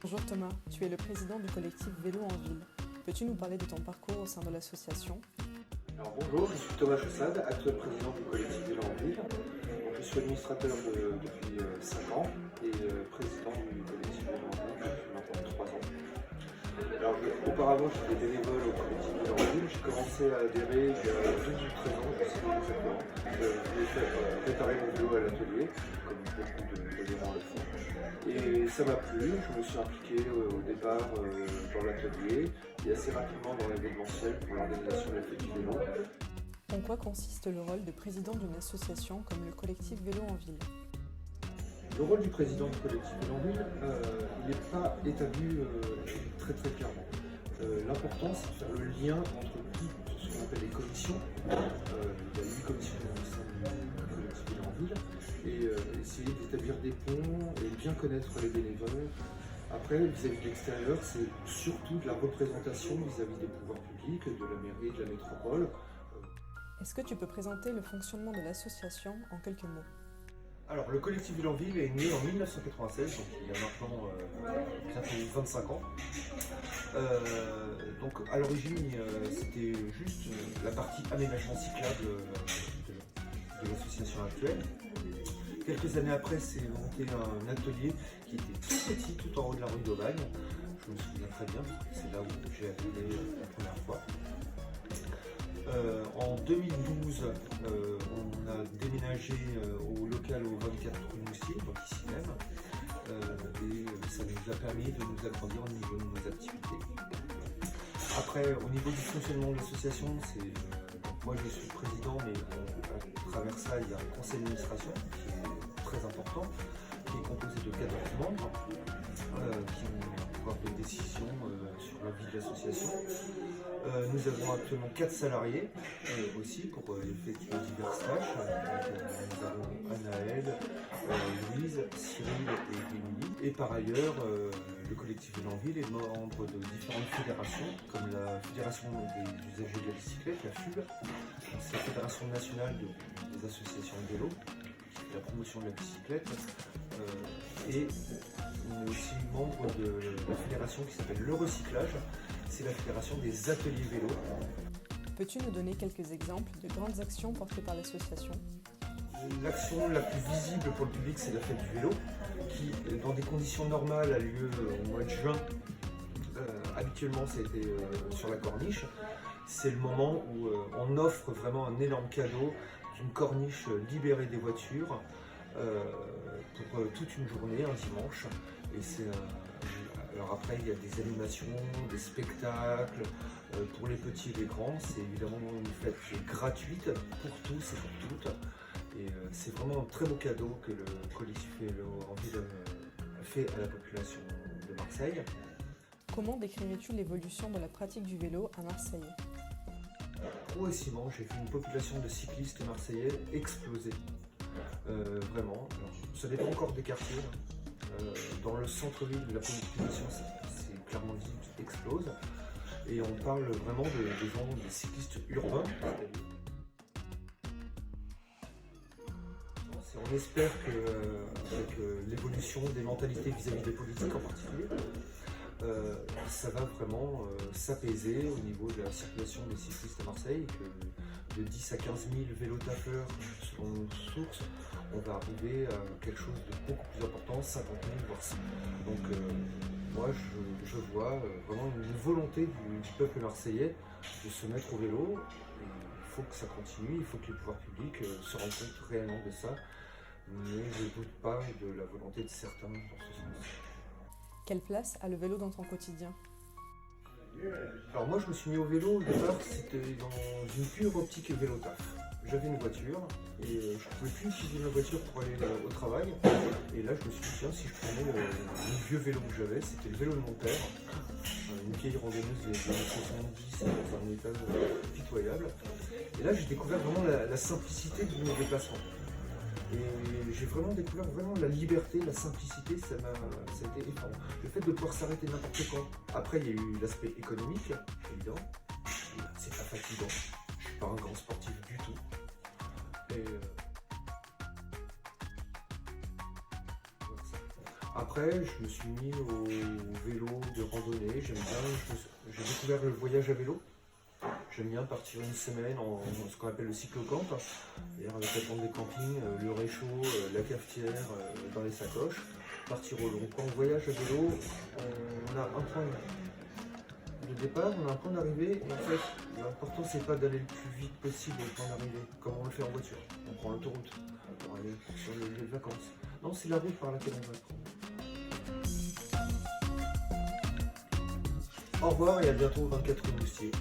Bonjour Thomas, tu es le président du collectif Vélo en Ville. Peux-tu nous parler de ton parcours au sein de l'association? Alors bonjour, je suis Thomas Chaussade, actuel président du collectif Vélo en Ville. Donc, je suis administrateur depuis 5 ans et président du collectif Vélo en Ville depuis maintenant 3 ans. Alors auparavant j'étais bénévole au collectif Vélo en Ville, j'ai commencé à adhérer il y a 12 ou 13 ans, je sais pas exactement. Je voulais faire réparer mon vélo à l'atelier, comme beaucoup d'adhérents le font. Et ça m'a plu, je me suis impliqué au départ dans l'atelier et assez rapidement dans l'événementiel pour l'organisation de la fête du vélo. En quoi consiste le rôle de président d'une association comme le collectif Vélo en Ville? Le rôle du président du collectif Vélo en Ville, il n'est pas établi très clairement. L'important c'est de faire le lien entre ce qu'on appelle les commissions. Il y a 8 commissions au sein du collectif Vélo en Ville et essayer d'établir des ponts et bien connaître les bénévoles. Après, vis-à-vis de l'extérieur, c'est surtout de la représentation vis-à-vis des pouvoirs publics, de la mairie, de la métropole. Est-ce que tu peux présenter le fonctionnement de l'association en quelques mots? Alors, le collectif Vélo en Ville est né en 1996, donc il y a maintenant bientôt 25 ans. Donc, à l'origine, c'était juste la partie aménagement cyclable de l'association actuelle. Quelques années après, c'est monté un atelier qui était tout petit, tout en haut de la rue d'Aubagne. Je me souviens très bien, parce que c'est là où j'ai appelé la première fois. En 2012, on a déménagé au local au 24 rue Moustier, donc ici même. Et ça nous a permis de nous agrandir au niveau de nos activités. Après, au niveau du fonctionnement de l'association, moi je suis le président, mais à travers ça, il y a un conseil d'administration qui est très important, qui est composé de 14 membres qui ont un pouvoir de décision sur la vie de l'association. Nous avons actuellement 4 salariés aussi pour effectuer diverses tâches. Nous avons Anaël, Louise, Cyril et Émilie. Et par ailleurs, le collectif Vélo en Ville est membre de différentes fédérations, comme la Fédération des usagers de la bicyclette, la FUB. C'est la Fédération nationale des associations de vélo, qui fait la promotion de la bicyclette. Et on est aussi membre de la fédération qui s'appelle le recyclage. C'est la fédération des ateliers vélo. Peux-tu nous donner quelques exemples de grandes actions portées par l'association? L'action la plus visible pour le public, c'est la fête du vélo, qui, dans des conditions normales, a lieu au mois de juin. Habituellement, c'était sur la corniche. C'est le moment où on offre vraiment un énorme cadeau d'une corniche libérée des voitures pour toute une journée, un dimanche. Et alors après, il y a des animations, des spectacles pour les petits et les grands. C'est évidemment une fête gratuite pour tous et pour toutes. Et c'est vraiment un très beau cadeau que le collectif Vélo en Ville fait à la population de Marseille. Comment décrirais-tu l'évolution de la pratique du vélo à Marseille? Progressivement, j'ai vu une population de cyclistes marseillais exploser. Vraiment. Alors, ça dépend encore des quartiers. Dans le centre-ville, la population, c'est clairement dit, explose. Et on parle vraiment des gens, des cyclistes urbains. On espère qu'avec l'évolution des mentalités vis-à-vis des politiques en particulier, ça va vraiment s'apaiser au niveau de la circulation des cyclistes à Marseille, que de 10 à 15 000 vélo-tapeurs selon nos sources, on va arriver à quelque chose de beaucoup plus important, 50 000 voire 100 000. Donc moi je vois vraiment une volonté du peuple marseillais de se mettre au vélo. Et il faut que ça continue, il faut que les pouvoirs publics se rendent compte réellement de ça, mais je ne doute pas de la volonté de certains dans ce sens. Quelle place a le vélo dans ton quotidien? Alors moi je me suis mis au vélo, au départ c'était dans une pure optique vélo taf. J'avais une voiture et je ne pouvais plus utiliser ma voiture pour aller au travail. Et là je me suis dit tiens, si je prenais le vieux vélo que j'avais, c'était le vélo de mon père, une vieille randonneuse des années 70 dans un état pitoyable. Et là j'ai découvert vraiment la simplicité de mes déplacements. Et j'ai vraiment découvert la liberté, la simplicité, ça a été effarant. Le fait de pouvoir s'arrêter n'importe quand. Après, il y a eu l'aspect économique, évident. C'est pas fatigant. Je suis pas un grand sportif du tout. Et Après, je me suis mis au vélo de randonnée. J'aime bien. J'ai découvert le voyage à vélo. J'aime bien partir une semaine en ce qu'on appelle le cyclocamp, c'est-à-dire avec la tente des campings, le réchaud, la cafetière dans les sacoches, partir au long. Quand on voyage à vélo, on a un point de départ, on a un point d'arrivée, et en fait, l'important c'est pas d'aller le plus vite possible au point d'arrivée, comme on le fait en voiture. On prend l'autoroute pour aller sur le lieu de vacances. Non, c'est la route par laquelle on va prendre. Au revoir et à bientôt au 24 rue Moustier.